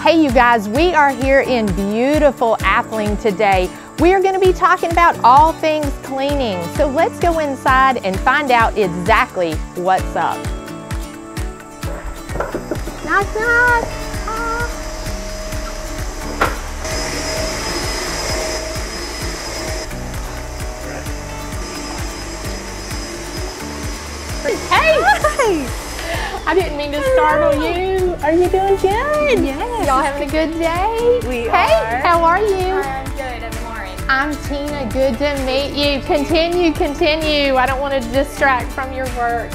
Hey you guys, we are here in beautiful Athling today. We are going to be talking about all things cleaning. So let's go inside and find out exactly what's up. Knock, knock. Hey! Hi. I didn't mean to startle you. Are you doing good? Yes. Y'all having a good day? We are. Hey, how are you? I'm good. I'm Lauren. I'm Tina. Good to meet you. Continue. I don't want to distract from your work.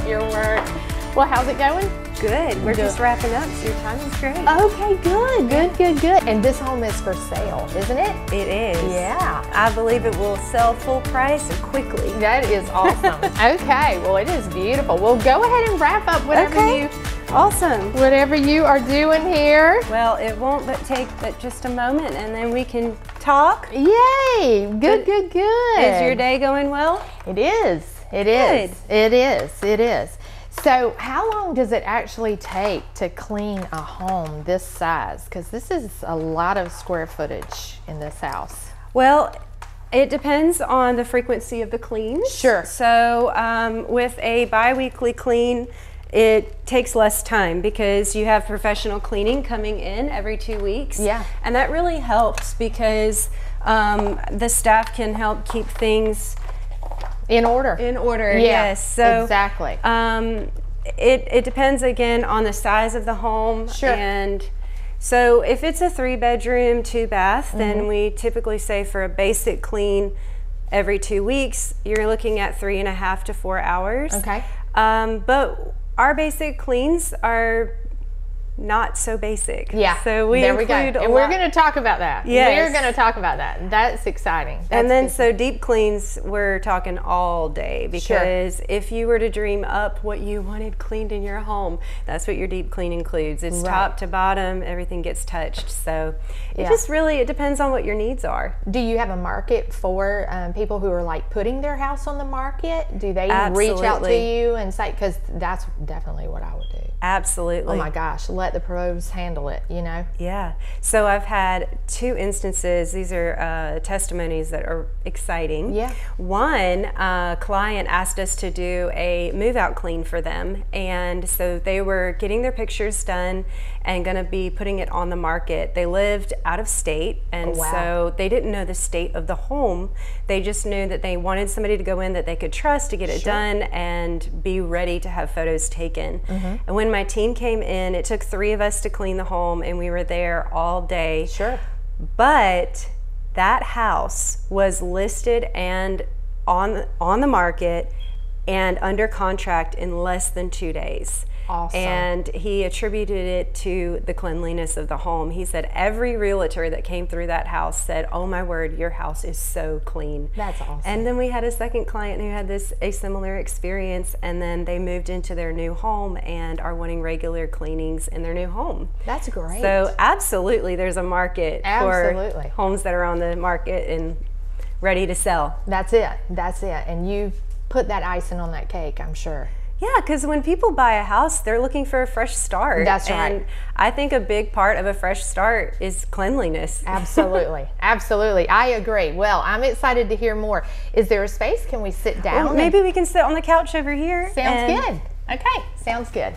Well, how's it going? Good. We're just wrapping up, so your time is great. Okay, good. And this home is for sale, isn't it? It is. Yeah. I believe it will sell full price and quickly. That is awesome. Okay, well it is beautiful. Well, go ahead and wrap up whatever you are doing here. Well, it won't take just a moment, and then we can talk. Yay! Good. Is your day going well? It is. It is. So how long does it actually take to clean a home this size? Because this is a lot of square footage in this house. Well, it depends on the frequency of the cleans. Sure. So with a bi-weekly clean, it takes less time because you have professional cleaning coming in every 2 weeks. Yeah. And that really helps because the staff can help keep things in order. Yeah, yes. So exactly. It depends again on the size of the home. Sure. And so if it's a 3-bedroom, 2-bath, then we typically say for a basic clean every 2 weeks, you're looking at 3.5 to 4 hours. Okay. But our basic cleans are not so basic. Yeah. So we there we go. include And we're going to talk about that. Yes. We're going to talk about that. That's exciting. And then so deep cleans, we're talking all day because if you were to dream up what you wanted cleaned in your home, that's what your deep clean includes. It's top to bottom, everything gets touched. So it just really, it depends on what your needs are. Do you have a market for people who are like putting their house on the market? Do they Absolutely. reach out to you and say, because that's definitely what I would do. Absolutely. Oh my gosh, let the pros handle it, you know? Yeah. So I've had 2 instances. These are testimonies that are exciting. Yeah. One client asked us to do a move-out clean for them, and so they were getting their pictures done and going to be putting it on the market. They lived out of state, and so they didn't know the state of the home. They just knew that they wanted somebody to go in that they could trust to get it done and be ready to have photos taken. And when my team came in, it took 3 of us to clean the home, and we were there all day. Sure. But that house was listed and on the market and under contract in less than 2 days. Awesome. And he attributed it to the cleanliness of the home. He said every realtor that came through that house said, "Oh my word, your house is so clean." That's awesome. And then we had a second client who had a similar experience, and then they moved into their new home and are wanting regular cleanings in their new home. That's great. So absolutely, there's a market for homes that are on the market and ready to sell. That's it. And you put that icing on that cake, I'm sure. Yeah, because when people buy a house, they're looking for a fresh start. That's right. And I think a big part of a fresh start is cleanliness. Absolutely. I agree. Well, I'm excited to hear more. Is there a space? Can we sit down? Well, maybe we can sit on the couch over here. Sounds good. Okay, sounds good.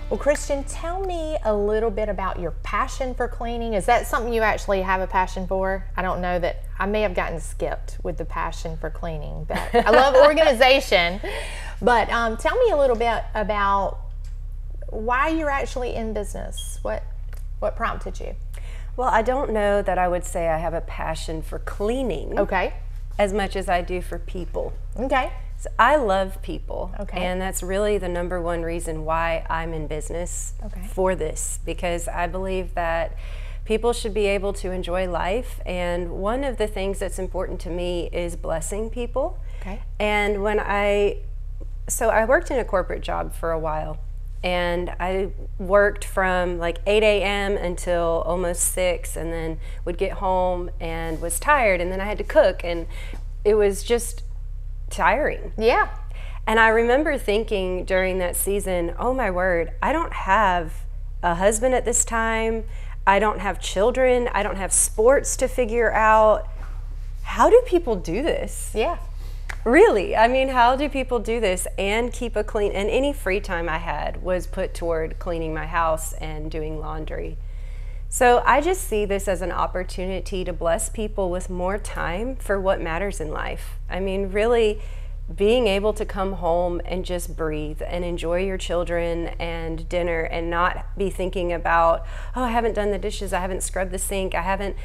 Well, Christian, tell me a little bit about your passion for cleaning. Is that something you actually have a passion for? I don't know that I may have gotten skipped with the passion for cleaning, but I love organization. But tell me a little bit about why you're actually in business. What prompted you? Well, I don't know that I would say I have a passion for cleaning. Okay. As much as I do for people. Okay. So I love people, okay. And that's really the #1 reason why I'm in business for this, because I believe that people should be able to enjoy life, and one of the things that's important to me is blessing people. Okay. And so I worked in a corporate job for a while, and I worked from like 8 a.m. until almost 6, and then would get home and was tired, and then I had to cook, and it was just tiring. Yeah. And I remember thinking during that season, oh my word, I don't have a husband at this time. I don't have children. I don't have sports to figure out. How do people do this? Yeah. Really, I mean, how do people do this and keep a clean, and any free time I had was put toward cleaning my house and doing laundry. So I just see this as an opportunity to bless people with more time for what matters in life. I mean, really being able to come home and just breathe and enjoy your children and dinner and not be thinking about, oh, I haven't done the dishes, I haven't scrubbed the sink, I haven't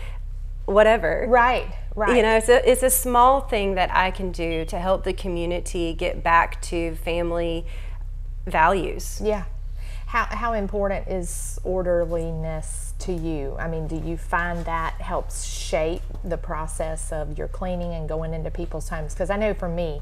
whatever. Right. You know, it's a small thing that I can do to help the community get back to family values. Yeah. How important is orderliness to you? I mean, do you find that helps shape the process of your cleaning and going into people's homes? Because I know for me,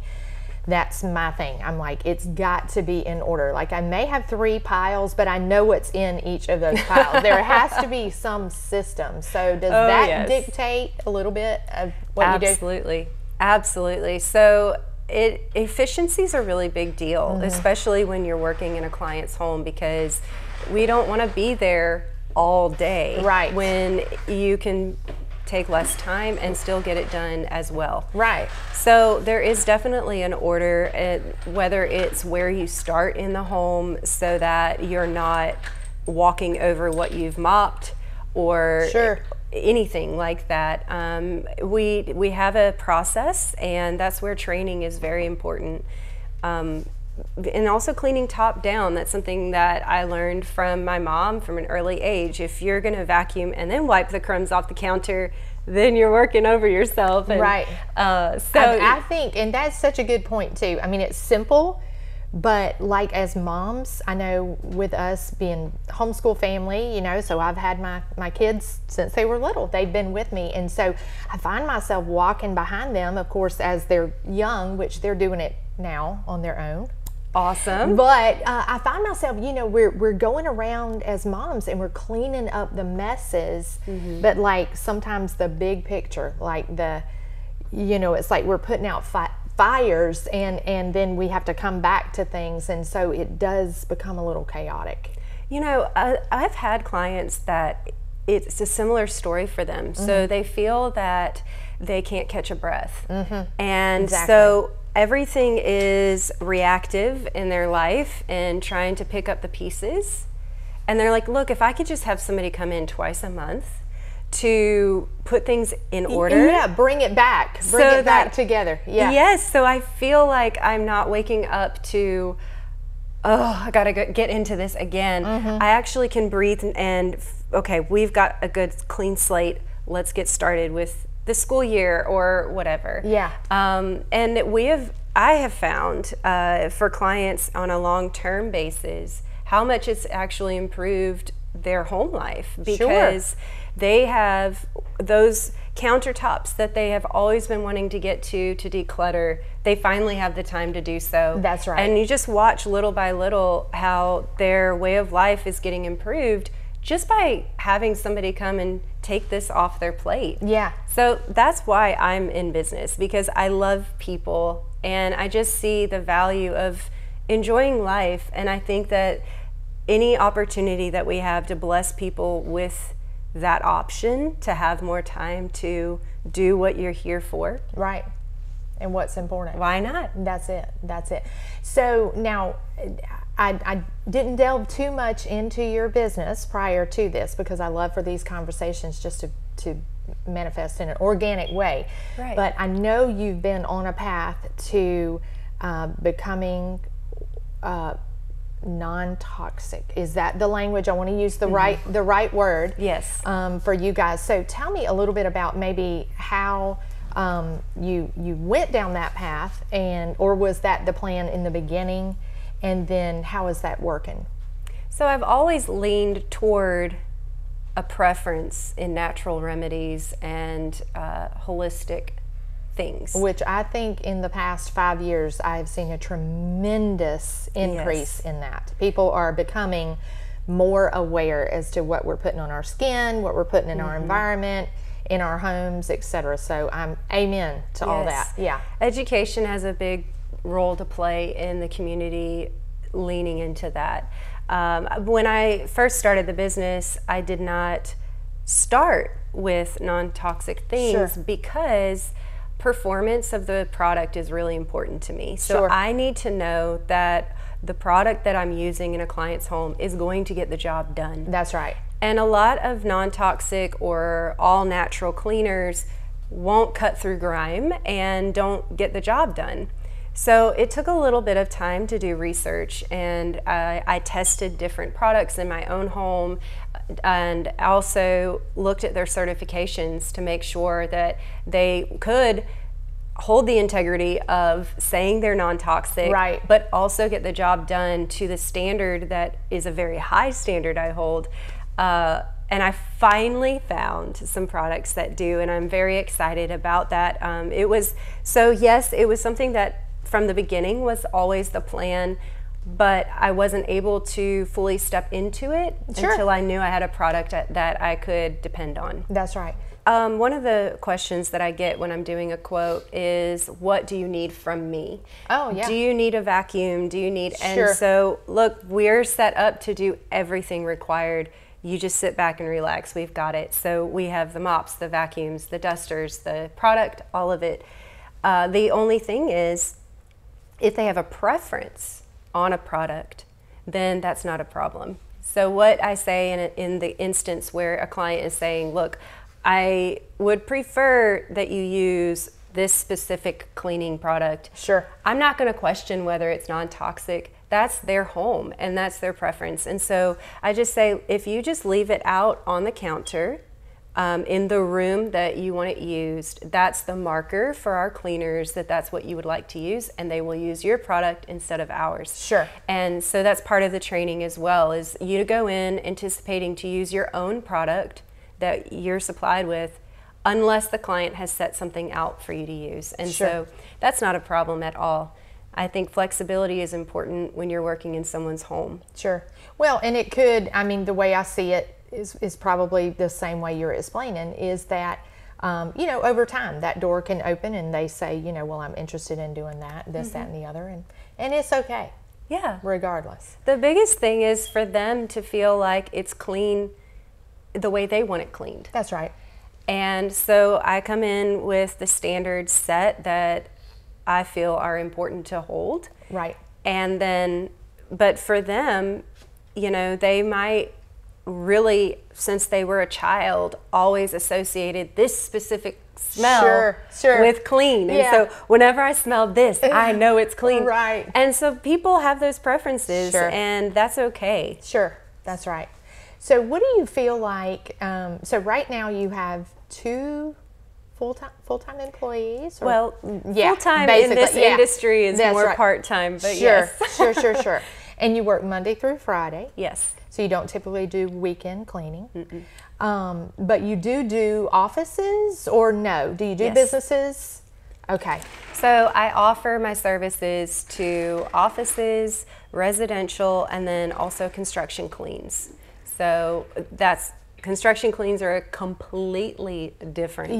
that's my thing. I'm like, it's got to be in order. Like, I may have 3 piles, but I know what's in each of those piles. There has to be some system. So does that dictate a little bit of what you do? Absolutely. Absolutely. So efficiency is a really big deal, especially when you're working in a client's home, because we don't want to be there all day. Right. When you can take less time and still get it done as well. Right. So there is definitely an order, whether it's where you start in the home so that you're not walking over what you've mopped or anything like that. We have a process, and that's where training is very important. And also cleaning top down. That's something that I learned from my mom from an early age. If you're going to vacuum and then wipe the crumbs off the counter, then you're working over yourself. And, right. So I think, and that's such a good point too. I mean, it's simple, but like as moms, I know with us being homeschool family, you know, so I've had my kids since they were little. They've been with me. And so I find myself walking behind them, of course, as they're young, which they're doing it now on their own. Awesome. But I find myself, you know, we're going around as moms and we're cleaning up the messes, but like sometimes the big picture, like you know, it's like we're putting out fires and then we have to come back to things, and so it does become a little chaotic. You know, I've had clients that it's a similar story for them. So they feel that they can't catch a breath. And so everything is reactive in their life and trying to pick up the pieces. And they're like, look, if I could just have somebody come in twice a month to put things in order. Yeah, bring it back. Bring it back together. Yeah. Yes, so I feel like I'm not waking up to, oh, I gotta get into this again. I actually can breathe and okay, we've got a good clean slate. Let's get started with the school year or whatever. Yeah. And I have found for clients on a long-term basis how much it's actually improved their home life, because they have those countertops that they have always been wanting to get to declutter. They finally have the time to do so. That's right. And you just watch little by little how their way of life is getting improved just by having somebody come and take this off their plate. Yeah. So that's why I'm in business, because I love people and I just see the value of enjoying life. And I think that any opportunity that we have to bless people with that option to have more time to do what you're here for. Right. And what's important. Why not? That's it. That's it. So now, I didn't delve too much into your business prior to this, because I love for these conversations just to manifest in an organic way. Right. But I know you've been on a path to becoming non-toxic. Is that the language? I want to use the right word. Yes. For you guys. So tell me a little bit about maybe how you went down that path, or was that the plan in the beginning? And then how is that working? So I've always leaned toward a preference in natural remedies and holistic things. Which I think in the past 5 years, I've seen a tremendous increase in that. People are becoming more aware as to what we're putting on our skin, what we're putting in our environment. in our homes, etc. So I'm amen to all that. Yeah. Education has a big role to play in the community, leaning into that. When I first started the business, I did not start with non-toxic things because performance of the product is really important to me. So I need to know that the product that I'm using in a client's home is going to get the job done. That's right. And a lot of non-toxic or all-natural cleaners won't cut through grime and don't get the job done. So it took a little bit of time to do research, and I tested different products in my own home and also looked at their certifications to make sure that they could hold the integrity of saying they're non-toxic, but also get the job done to the standard that is a very high standard I hold. And I finally found some products that do, and I'm very excited about that. It was something that from the beginning was always the plan, but I wasn't able to fully step into it until I knew I had a product that I could depend on. That's right. One of the questions that I get when I'm doing a quote is, what do you need from me? Oh, yeah. Do you need a vacuum? Do you need, and so look, we're set up to do everything required. You just sit back and relax. We've got it. So we have the mops, the vacuums, the dusters, the product, all of it. The only thing is, if they have a preference on a product, then that's not a problem. So what I say in the instance where a client is saying, look, I would prefer that you use this specific cleaning product. I'm not going to question whether it's non-toxic. That's their home and that's their preference. And so I just say, if you just leave it out on the counter in the room that you want it used, that's the marker for our cleaners that that's what you would like to use, and they will use your product instead of ours. And so that's part of the training as well, is you to go in anticipating to use your own product that you're supplied with, unless the client has set something out for you to use. And so that's not a problem at all. I think flexibility is important when you're working in someone's home. Well, and it could, I mean, the way I see it is probably the same way you're explaining, is that, you know, over time that door can open and they say, you know, well, I'm interested in doing that, this, that, and the other, and it's okay. Regardless. The biggest thing is for them to feel like it's clean the way they want it cleaned. That's right. And so I come in with the standards set that I feel are important to hold. And then, but for them, you know, they might really, since they were a child, always associated this specific smell with clean. And so whenever I smell this, I know it's clean. And so people have those preferences, and that's okay. That's right. So what do you feel like, so right now you have 2 full-time employees? Or? Well, full-time in this industry is more part-time, but Sure. And you work Monday through Friday? Yes. So you don't typically do weekend cleaning? But you do offices, or no? Do you do businesses? Okay. So I offer my services to offices, residential, and then also construction cleans. So that's, construction cleans are completely different.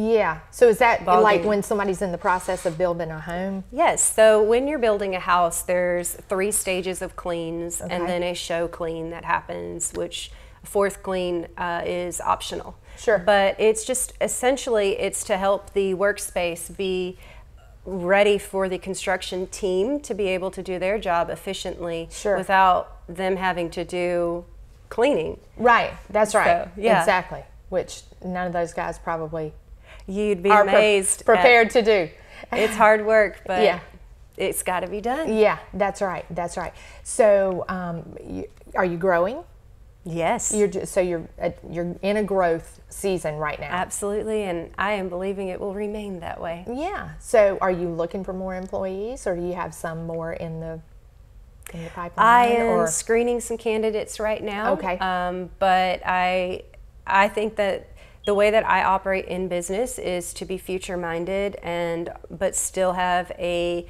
So is that like when somebody's in the process of building a home? Yes. So when you're building a house, there's 3 stages of cleans, and then a show clean that happens, which a 4th clean is optional. But it's just essentially, it's to help the workspace be ready for the construction team to be able to do their job efficiently without them having to do cleaning. That's right. So, exactly. Which none of those guys probably you'd be amazed prepared to do. It's hard work, but it's got to be done. That's right. So are you growing? Yes. You're in a growth season right now. Absolutely, and I am believing it will remain that way. So are you looking for more employees, or do you have some more in the pipeline? I am screening some candidates right now. But I think that the way that I operate in business is to be future-minded, but still have a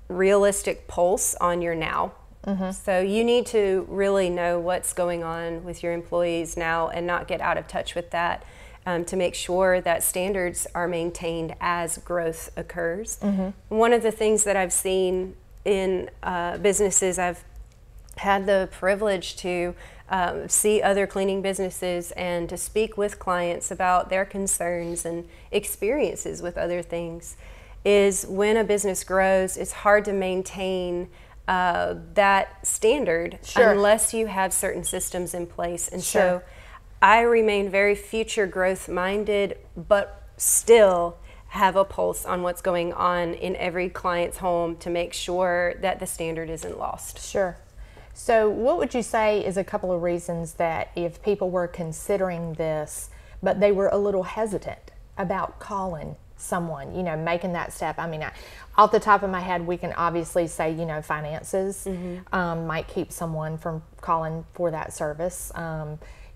realistic pulse on your now. So you need to really know what's going on with your employees now and not get out of touch with that. to make sure that standards are maintained as growth occurs. One of the things that I've seen in businesses, I've had the privilege to see other cleaning businesses and to speak with clients about their concerns and experiences with other things, is when a business grows, it's hard to maintain that standard unless you have certain systems in place. And so I remain very future growth minded, but still have a pulse on what's going on in every client's home to make sure that the standard isn't lost. Sure. So what would you say is a couple of reasons that if people were considering this, but they were a little hesitant about calling someone, you know, making that step? I mean, off the top of my head, we can obviously say, you know, finances might keep someone from calling for that service.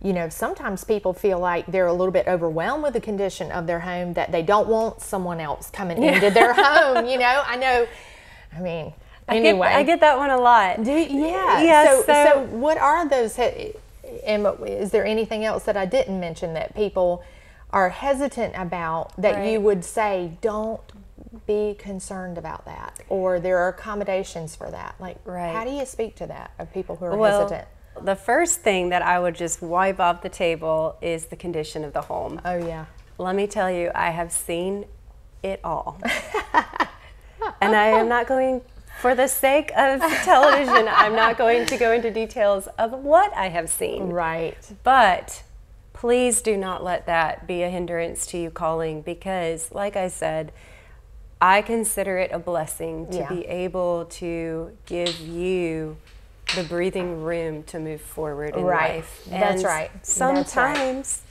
You know, sometimes people feel like they're a little bit overwhelmed with the condition of their home, that they don't want someone else coming into their home. You know, I know, I mean, anyway. I get that one a lot. Yeah. So what are those, and is there anything else that I didn't mention that people are hesitant about that you would say, don't be concerned about that, or there are accommodations for that? Like, how do you speak to that of people who are hesitant? The first thing that I would just wipe off the table is the condition of the home. Oh yeah. Let me tell you, I have seen it all. And I am not going, for the sake of television, I'm not going to go into details of what I have seen. Right. But please do not let that be a hindrance to you calling, because like I said, I consider it a blessing to be able to give you the breathing room to move forward in life. And that's right. Sometimes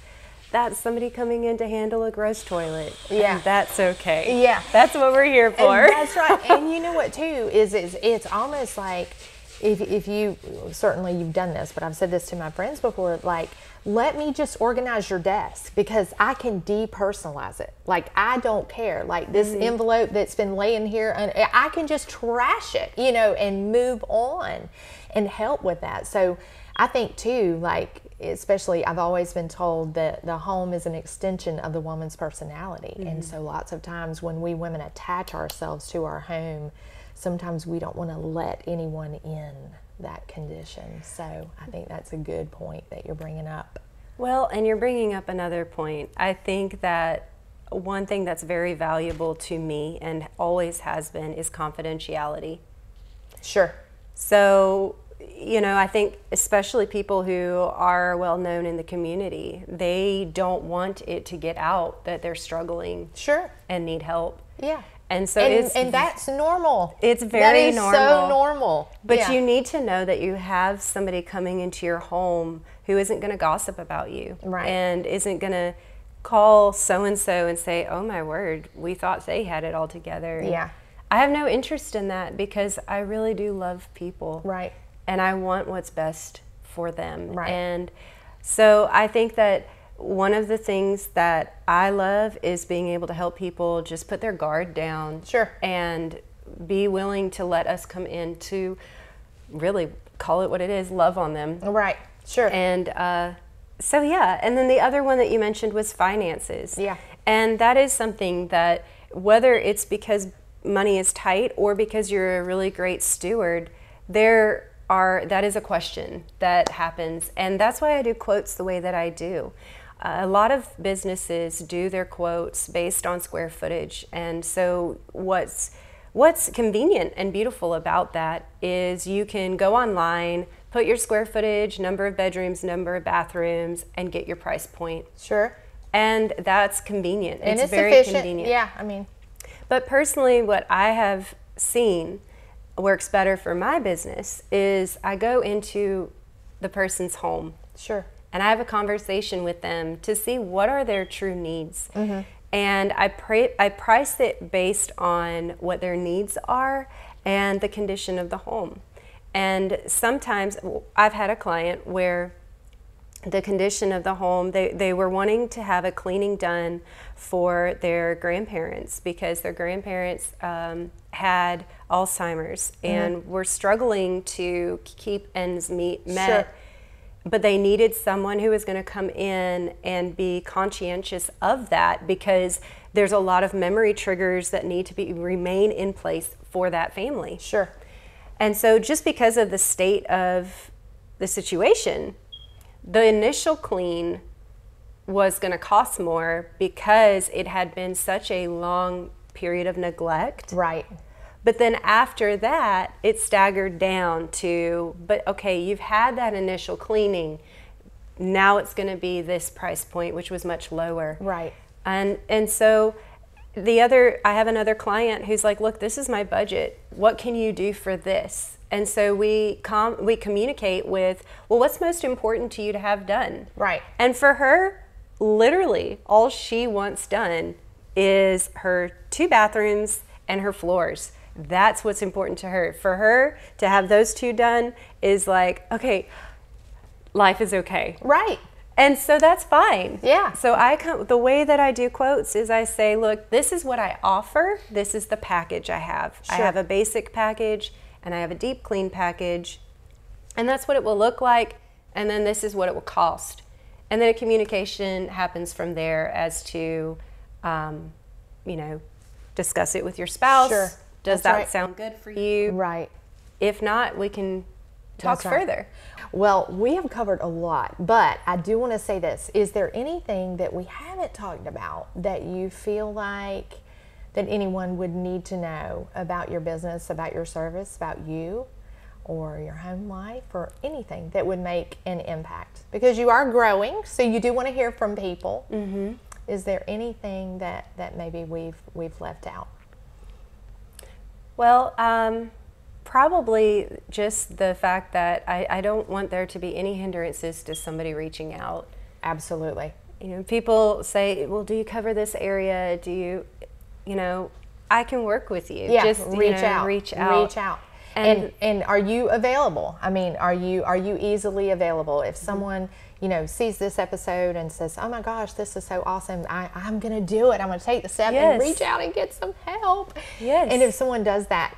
that's somebody coming in to handle a gross toilet. Yeah. And that's okay. Yeah. That's what we're here for. And that's right. And you know what too, is it's almost like, if you, certainly you've done this, but I've said this to my friends before, like, let me just organize your desk because I can depersonalize it. Like, I don't care. Like, this envelope that's been laying here, and I can just trash it, you know, and move on and help with that. So I think too, like, especially, I've always been told that the home is an extension of the woman's personality. And so lots of times when we women attach ourselves to our home, sometimes we don't want to let anyone in that condition. So I think that's a good point that you're bringing up. Well, and you're bringing up another point. I think that one thing that's very valuable to me and always has been is confidentiality. Sure. So, you know, I think especially people who are well known in the community, they don't want it to get out that they're struggling and need help. Yeah. And so and that's normal. It's very normal. So normal. But you need to know that you have somebody coming into your home who isn't going to gossip about you, and isn't going to call so-and-so and say, oh my word, we thought they had it all together. Yeah. I have no interest in that because I really do love people. Right. And I want what's best for them. Right. And so I think that one of the things that I love is being able to help people just put their guard down. And be willing to let us come in to really call it what it is, love on them. Right. And so yeah, and then the other one that you mentioned was finances. Yeah. And that is something that, whether it's because money is tight or because you're a really great steward, that is a question that happens. And that's why I do quotes the way that I do. A lot of businesses do their quotes based on square footage. And so what's convenient and beautiful about that is you can go online, put your square footage, number of bedrooms, number of bathrooms, and get your price point. And that's convenient. And it's very efficient. Convenient. Yeah, I mean. But personally, what I have seen works better for my business is I go into the person's home. And I have a conversation with them to see what are their true needs. And I price it based on what their needs are and the condition of the home. And sometimes I've had a client where the condition of the home, they were wanting to have a cleaning done for their grandparents because their grandparents had Alzheimer's and were struggling to keep ends met but they needed someone who was going to come in and be conscientious of that, because there's a lot of memory triggers that need to remain in place for that family. Sure. And so just because of the state of the situation, the initial clean was going to cost more because it had been such a long period of neglect. Right. But then after that, it staggered down to, but okay, you've had that initial cleaning. Now it's going to be this price point, which was much lower. Right. And so I have another client who's like, look, this is my budget. What can you do for this? And so we communicate with, well, what's most important to you to have done? Right. And for her, literally, all she wants done is her 2 bathrooms and her floors. That's what's important to her. For her to have those 2 done is like, okay, life is okay. Right. And so that's fine. Yeah. So the way that I do quotes is I say, look, this is what I offer. This is the package I have. Sure. I have a basic package and I have a deep clean package. And that's what it will look like. And then this is what it will cost. And then a communication happens from there as to, discuss it with your spouse. Sure. Does That's that right. sound good for you? Right. If not, we can talk That's right. further. Well, we have covered a lot, but I do want to say this. Is there anything that we haven't talked about that you feel like that anyone would need to know about your business, about your service, about you, or your home life, or anything that would make an impact? Because you are growing, so you do want to hear from people. Mm-hmm. Is there anything that maybe we've left out? Well, probably just the fact that I don't want there to be any hindrances to somebody reaching out. Absolutely. People say, well, do you cover this area? Do you, I can work with you. Yeah, just reach out. Reach out. Reach out. And are you available? I mean, are you easily available? If someone, sees this episode and says, oh my gosh, this is so awesome, I'm going to do it. I'm going to take the step and reach out and get some help. Yes. And if someone does that,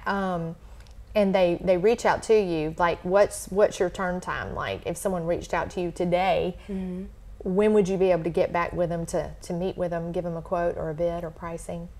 and they reach out to you, like what's your turn time? Like if someone reached out to you today, mm-hmm. when would you be able to get back with them to meet with them, give them a quote or a bid or pricing?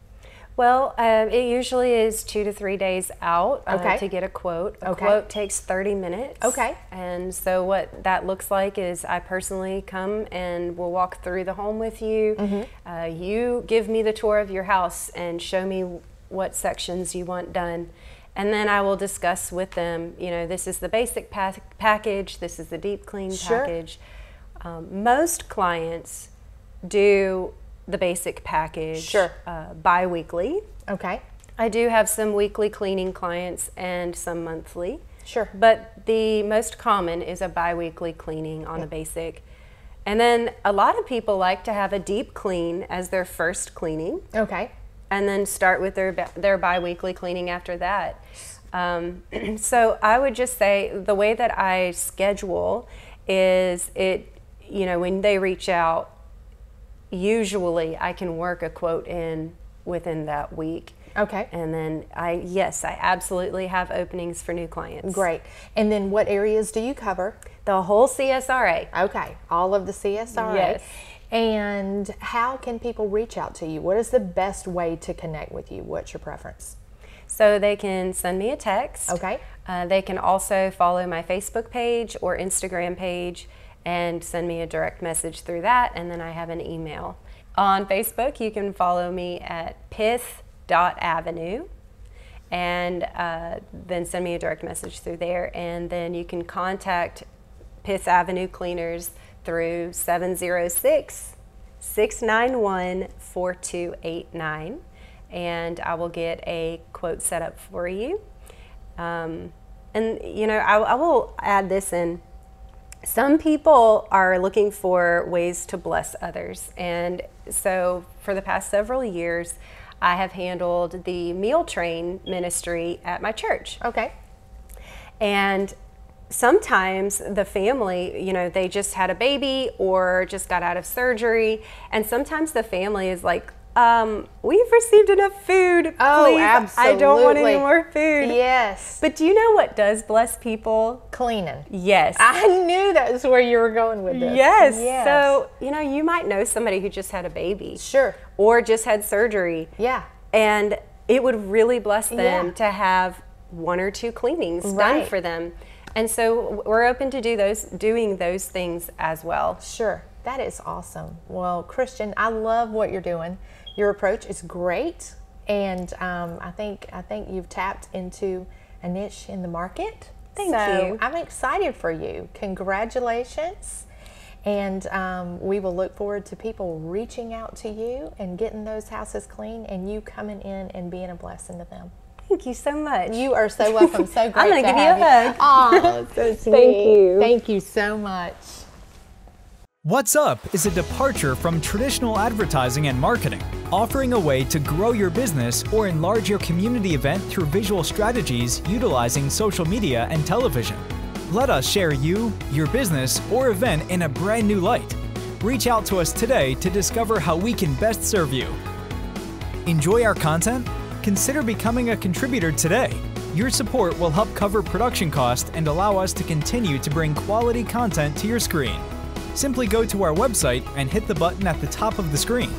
Well, it usually is 2 to 3 days out Okay. to get a quote. A Okay. quote takes 30 minutes. Okay. And so what that looks like is I personally come and we'll walk through the home with you. Mm-hmm. You give me the tour of your house and show me what sections you want done. And then I will discuss with them, this is the basic package, this is the deep clean Sure. package. Most clients do the basic package Sure. bi-weekly. Okay. I do have some weekly cleaning clients and some monthly. Sure. But the most common is a bi-weekly cleaning on the basic. And then a lot of people like to have a deep clean as their first cleaning. Okay. And then start with their bi-weekly cleaning after that. So I would just say the way that I schedule is when they reach out, usually I can work a quote in within that week. Okay. And then I absolutely have openings for new clients. Great. And then what areas do you cover? The whole CSRA. Okay. All of the CSRA. Yes. And how can people reach out to you? What is the best way to connect with you? What's your preference? So they can send me a text. Okay. They can also follow my Facebook page or Instagram page and send me a direct message through that, and then I have an email. On Facebook, you can follow me at Pith.Avenue, and then send me a direct message through there, and then you can contact Pith Avenue Cleaners through 706-691-4289, and I will get a quote set up for you. I will add this in. Some people are looking for ways to bless others, and so for the past several years, I have handled the meal train ministry at my church. Okay. And sometimes the family, they just had a baby or just got out of surgery, and sometimes the family is like We've received enough food. Oh, Please, absolutely. I don't want any more food. Yes. But do you know what does bless people? Cleaning. Yes. I knew that was where you were going with this. Yes. Yes. So, you might know somebody who just had a baby. Sure. Or just had surgery. Yeah. And it would really bless them Yeah. to have 1 or 2 cleanings done Right. for them. And so we're open to doing those things as well. Sure. That is awesome. Well, Christian, I love what you're doing. Your approach is great, and I think you've tapped into a niche in the market. Thank you. I'm excited for you. Congratulations, and we will look forward to people reaching out to you and getting those houses clean, and you coming in and being a blessing to them. Thank you so much. You are so welcome. So great. I'm going to give you a hug. Oh, so sweet. Thank you. Thank you so much. What's Up is a departure from traditional advertising and marketing, offering a way to grow your business or enlarge your community event through visual strategies utilizing social media and television. Let us share you, your business, or event in a brand new light. Reach out to us today to discover how we can best serve you. Enjoy our content? Consider becoming a contributor today. Your support will help cover production costs and allow us to continue to bring quality content to your screen. Simply go to our website and hit the button at the top of the screen.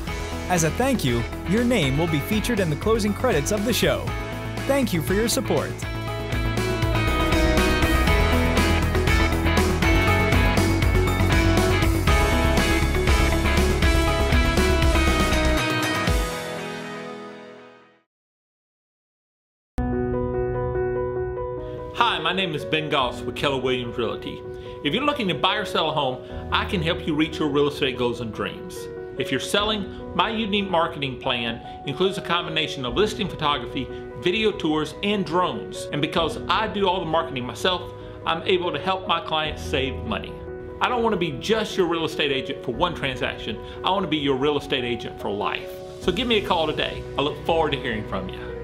As a thank you, your name will be featured in the closing credits of the show. Thank you for your support. Hi, my name is Ben Goss with Keller Williams Realty. If you're looking to buy or sell a home, I can help you reach your real estate goals and dreams. If you're selling, my unique marketing plan includes a combination of listing photography, video tours, and drones. And because I do all the marketing myself, I'm able to help my clients save money. I don't want to be just your real estate agent for one transaction. I want to be your real estate agent for life. So give me a call today. I look forward to hearing from you.